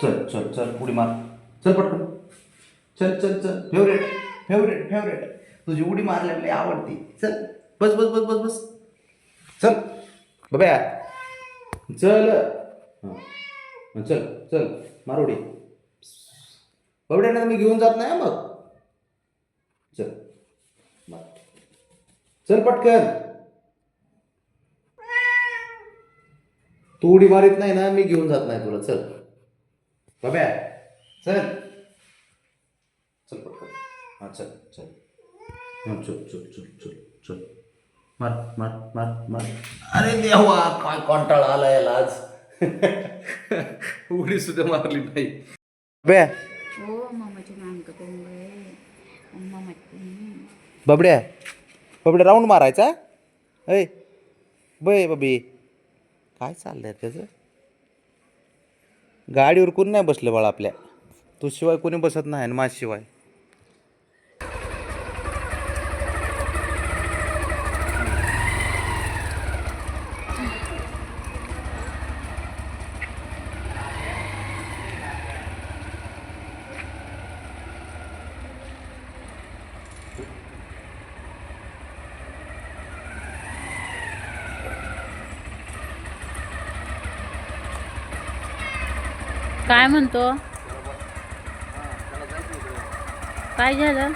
चल चल चल उडी मार. चल पटकन. चल चल चल. Favourite favourite favourite. तुझी उडी मारल्याला लई आवडती. चल बस बस बस बस बस. चल बघ्या. चल चल चल मार उडी. बबड्याला मी घेऊन जात नाही मग. चल मार. चल पटकन. तू उडी मारित नाही ना, मी घेऊन जात नाही तुला. चल बब्या. चल चल पटकन. हा चल चल. हा चल चल चल चल चल. मार मार मार मार. अरे देवा, काय कंटाळा आला याला आज. उडी सुद्धा मारली नाही. बब्या. हो मामाचे नानक पोंगळे मामा. बबड्या. बबड्या राऊंड मारायचा. ऐ बय बबी, काय चाललंय त्याचं. गाडीवर कोणी नाही बसलं बाळा आपल्या. तू शिवाय कोणी बसत नाही, माझ्याशिवाय. काय म्हणतो. काय झालं.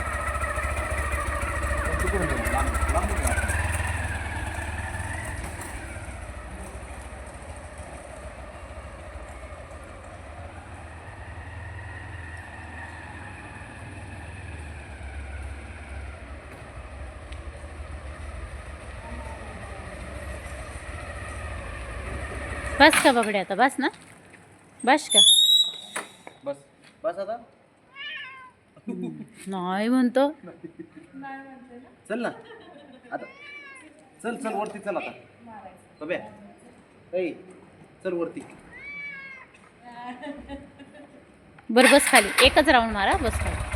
बस का बघडे आता. बस ना. बस का. बस बस आता. नाही म्हणतो. चल ना आता. चल चल वरती चल आता. बब्या. ऐ चल वरती. बरं बस खाली. एकच राऊंड मारा. बस खाली.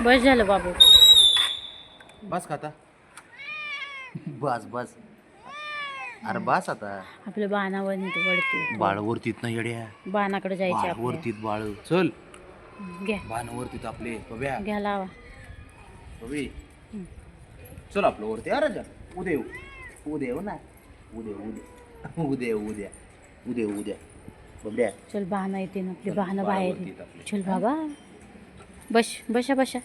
बस झालं बाबू. बस का आता. बस बस. अरे बस आता. आपल्या बाणावर नेतो वरती. बाळ वरतीत ना येड्या. बाणाकडे जायचे बाळ आपल्या. वरतीत बाळ. चल घ्या बाण वरतीत आपले. बब्या घ्या लावा. बबी. चल आपलं वरती. अरे जा. उद्या येऊ. उद्या येऊ ना. उद्या उद्या उद्या उद्या उद्या उद्या. बबड्या. चल बाणा येते ना आपली. बाणा बाळ बाहेर वरतीत आहे. आपले. चल बाबा. बस बशा बशा.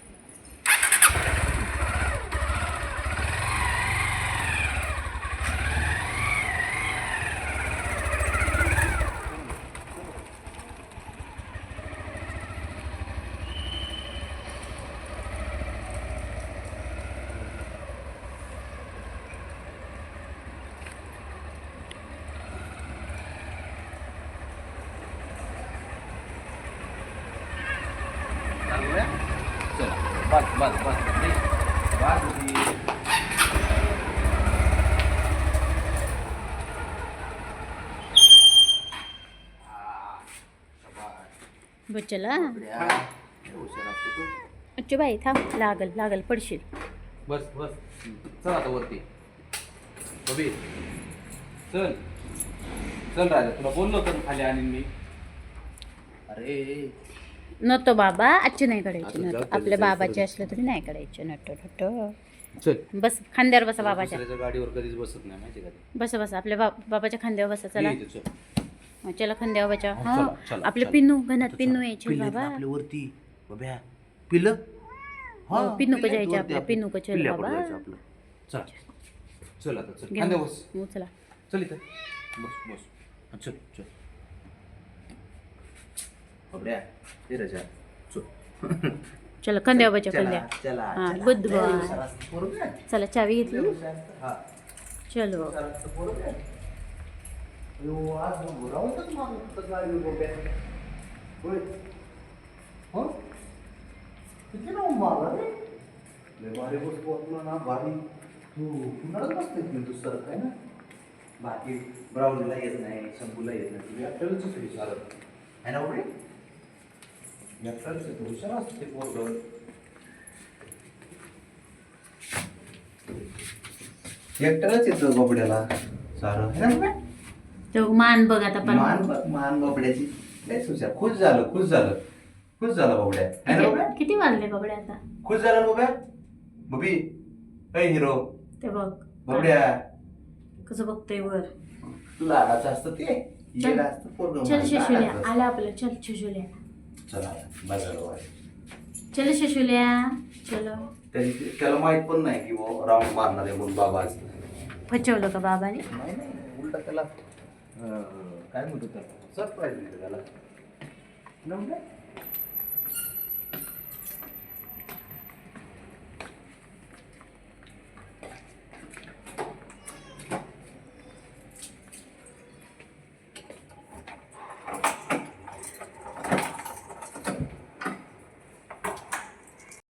चला बस बस बस बस होती. बच्चला. अच्छा बाई थांब. लागल लागल पडशील. बस बस. चल आता वरती. बबी चल चल राजा. तुला बोललो तर खाली आणीन मी. अरे नव्हतं बाबा. आजचे नाही काढायचे. आता नव्हतं. जाऊ आपल्या त्याला बाबाचे जाऊ. असलं तरी नाही काढायचे. Nut nut. चल. बस खांद्यावर बसा बाबाच्या. दुसऱ्याच्या गाडीवर कधीच बसत नाही माहिती का ते. बसा बसा. आपल्या बाबाच्या खांद्यावर बसा. चला ये इथे, चल. चला खांद्यावर बचा. चला, हा चला, आपले चला. पिन्नू घनात चल, पिन्नू चल. यायचे पिल्लं आहेत बाबा. ना आपल्या वरती. बब्या पिल्लं. हा, पिन्नू का पिल्लं आहेत जायचे वरती आपल्या. पिन्नू का चल पिल्ल्याकडे बाबा. जायचं आपलं. चल चल आता. चल घ्या. खांद्यावर बस. हो, चला. चल इथं. बस बस. हा, चल चल. बबड्या ये राजा. चल. चला खांद्यावर बचा. चला, खांद्या. चला, हा चला. गुड लय बॉय. हुशार असतं पोरगं. चला चावी लय घेतली. हुशार असतं. हा. चलो. हुशार असतं पोरगं. अयो, आज मग राहूनच मागं होतं गाडीवर बबड्या. होय. हं? किती राहून मागं रे? लय भारी बसतो तुला ना भारी. तू कुणालाच बसतेस मी तू सर काय ना. बाकी ब्राऊनला येत नाही, शंभूला येत नाही, तुझी आपल्यालाच हुशार आहे ना बाबडे. आपल्यालाच येतो, हुशार असते पोरगं. एकट्यालाच येतं बाबड्याला सारं है ना बाबड्या? तो मान बघ आता पण मान बाबड्याची लयच हुशार. खुश झालं खुश झालं खुश झालं बाबड्या है ना बाबड्या. किती वाजले बघडे आता? खुश झाला ना बाबड्या. बबी ऐ हिरो ते बघ बाबड्या. कसं बघतोय वर. लाडाचं असतं ते. चल. येडं असतं पोरगं. चल शशुल्या लाडाचं आला आपलं. चल शशुल्या. असतं. चला बाजारावर. चल शशुल्या चलो. त्याला माहित पण नाही की राऊंड मारणार आहे म्हणून बाबा आज. फचवलं का बाबाने? नाही नाही उलटा त्याला काय म्हणतो त्याला सरप्राईज दिलं त्याला.